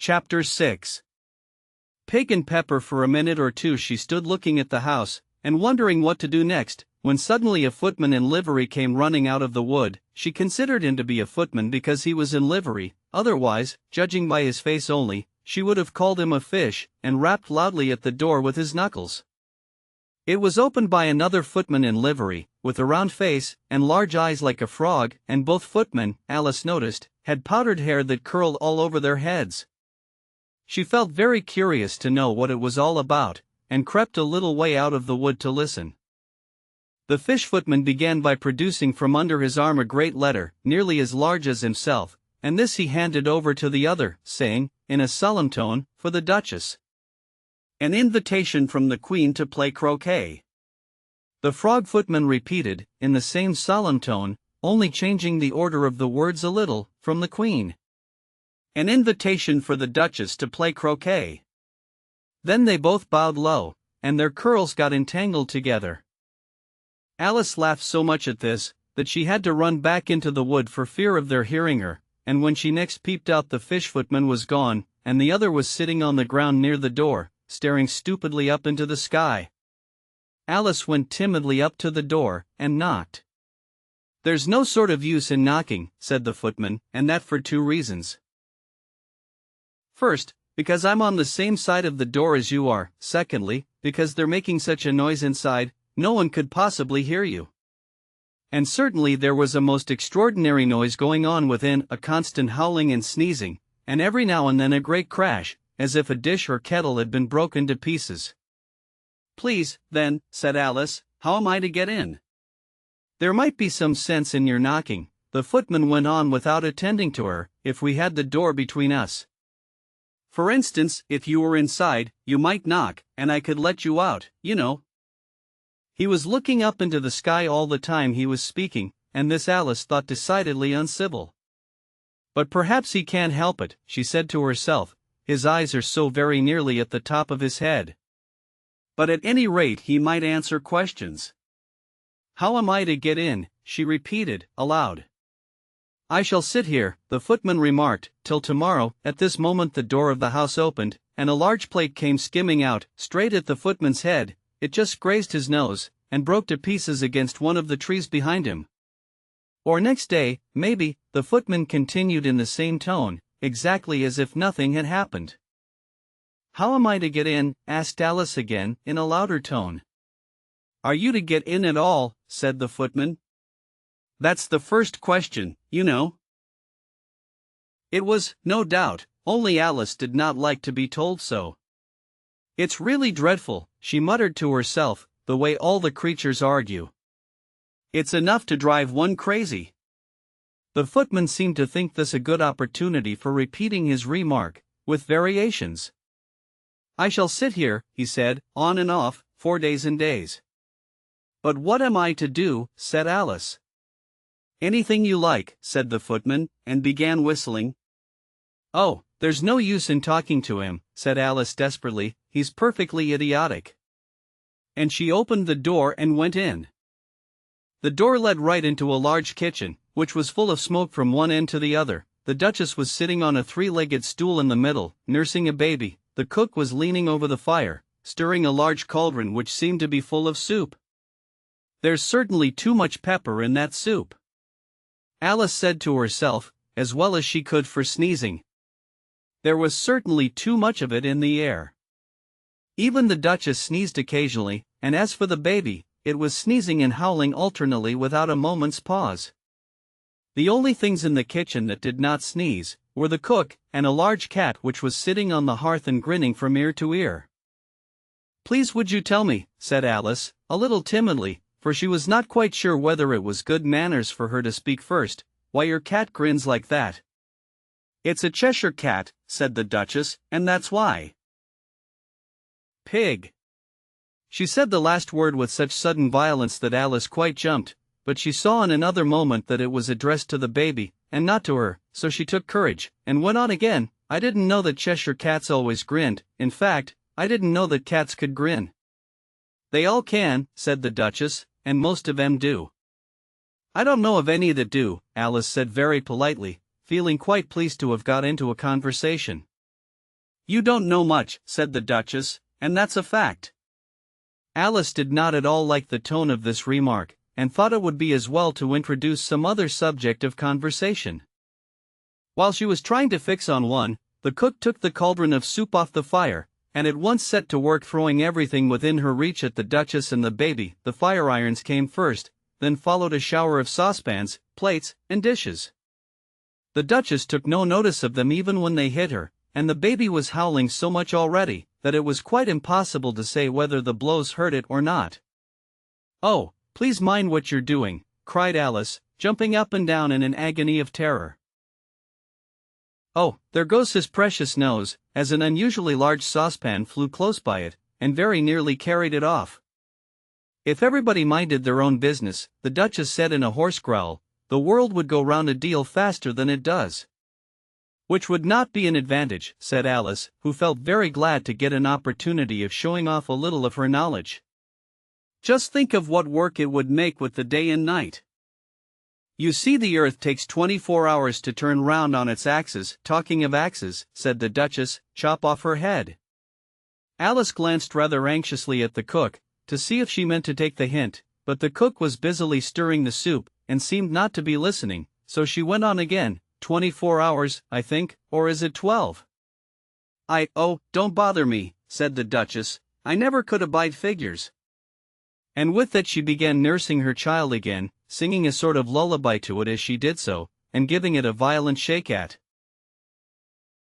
Chapter 6. Pig and Pepper. For a minute or two she stood looking at the house, and wondering what to do next, when suddenly a footman in livery came running out of the wood. She considered him to be a footman because he was in livery, otherwise, judging by his face only, she would have called him a fish, and rapped loudly at the door with his knuckles. It was opened by another footman in livery, with a round face, and large eyes like a frog, and both footmen, Alice noticed, had powdered hair that curled all over their heads. She felt very curious to know what it was all about, and crept a little way out of the wood to listen. The fish footman began by producing from under his arm a great letter, nearly as large as himself, and this he handed over to the other, saying, in a solemn tone, "For the Duchess. An invitation from the Queen to play croquet." The frog footman repeated, in the same solemn tone, only changing the order of the words a little, "From the Queen. An invitation for the Duchess to play croquet." Then they both bowed low, and their curls got entangled together. Alice laughed so much at this, that she had to run back into the wood for fear of their hearing her, and when she next peeped out the fish footman was gone, and the other was sitting on the ground near the door, staring stupidly up into the sky. Alice went timidly up to the door, and knocked. "There's no sort of use in knocking," said the footman, "and that for two reasons. First, because I'm on the same side of the door as you are. Secondly, because they're making such a noise inside, no one could possibly hear you." And certainly there was a most extraordinary noise going on within, a constant howling and sneezing, and every now and then a great crash, as if a dish or kettle had been broken to pieces. "Please, then," said Alice, "how am I to get in?" "There might be some sense in your knocking," the footman went on without attending to her, "if we had the door between us. For instance, if you were inside, you might knock, and I could let you out, you know." He was looking up into the sky all the time he was speaking, and this Alice thought decidedly uncivil. "But perhaps he can't help it," she said to herself, "his eyes are so very nearly at the top of his head. But at any rate he might answer questions. How am I to get in?" she repeated, aloud. "I shall sit here," the footman remarked, "till tomorrow." At this moment the door of the house opened, and a large plate came skimming out, straight at the footman's head. It just grazed his nose, and broke to pieces against one of the trees behind him. "Or next day, maybe," the footman continued in the same tone, exactly as if nothing had happened. "How am I to get in?" asked Alice again, in a louder tone. "Are you to get in at all?" said the footman. "That's the first question, you know." It was, no doubt, only Alice did not like to be told so. "It's really dreadful," she muttered to herself, "the way all the creatures argue. It's enough to drive one crazy." The footman seemed to think this a good opportunity for repeating his remark, with variations. "I shall sit here," he said, "on and off, 4 days and days." "But what am I to do?" said Alice. "Anything you like," said the footman, and began whistling. "Oh, there's no use in talking to him," said Alice desperately, "he's perfectly idiotic." And she opened the door and went in. The door led right into a large kitchen, which was full of smoke from one end to the other. The Duchess was sitting on a three-legged stool in the middle, nursing a baby. The cook was leaning over the fire, stirring a large cauldron which seemed to be full of soup. "There's certainly too much pepper in that soup," Alice said to herself, as well as she could for sneezing. There was certainly too much of it in the air. Even the Duchess sneezed occasionally, and as for the baby, it was sneezing and howling alternately without a moment's pause. The only things in the kitchen that did not sneeze were the cook and a large cat which was sitting on the hearth and grinning from ear to ear. "Please would you tell me," said Alice, a little timidly, for she was not quite sure whether it was good manners for her to speak first, "why your cat grins like that?" "It's a Cheshire cat," said the Duchess, "and that's why." "Pig." She said the last word with such sudden violence that Alice quite jumped, but she saw in another moment that it was addressed to the baby, and not to her, so she took courage, and went on again, "I didn't know that Cheshire cats always grinned. In fact, I didn't know that cats could grin." "They all can," said the Duchess, "and most of 'em do." "I don't know of any that do," Alice said very politely, feeling quite pleased to have got into a conversation. You don't know much, said the Duchess, and that's a fact. Alice did not at all like the tone of this remark, and thought it would be as well to introduce some other subject of conversation. While she was trying to fix on one, the cook took the cauldron of soup off the fire, and at once set to work throwing everything within her reach at the Duchess and the baby. The fire irons came first, then followed a shower of saucepans, plates, and dishes. The Duchess took no notice of them even when they hit her, and the baby was howling so much already that it was quite impossible to say whether the blows hurt it or not. "Oh, please mind what you're doing," cried Alice, jumping up and down in an agony of terror. "Oh, there goes his precious nose," as an unusually large saucepan flew close by it, and very nearly carried it off. If everybody minded their own business, the Duchess said in a hoarse growl, the world would go round a deal faster than it does. "Which would not be an advantage," said Alice, who felt very glad to get an opportunity of showing off a little of her knowledge. "Just think of what work it would make with the day and night. You see, the earth takes 24 hours to turn round on its axis." "Talking of axes," said the Duchess, "chop off her head." Alice glanced rather anxiously at the cook, to see if she meant to take the hint, but the cook was busily stirring the soup, and seemed not to be listening, so she went on again. 24 hours, I think, or is it 12? Oh, don't bother me," said the Duchess, "I never could abide figures." And with that she began nursing her child again, singing a sort of lullaby to it as she did so, and giving it a violent shake at.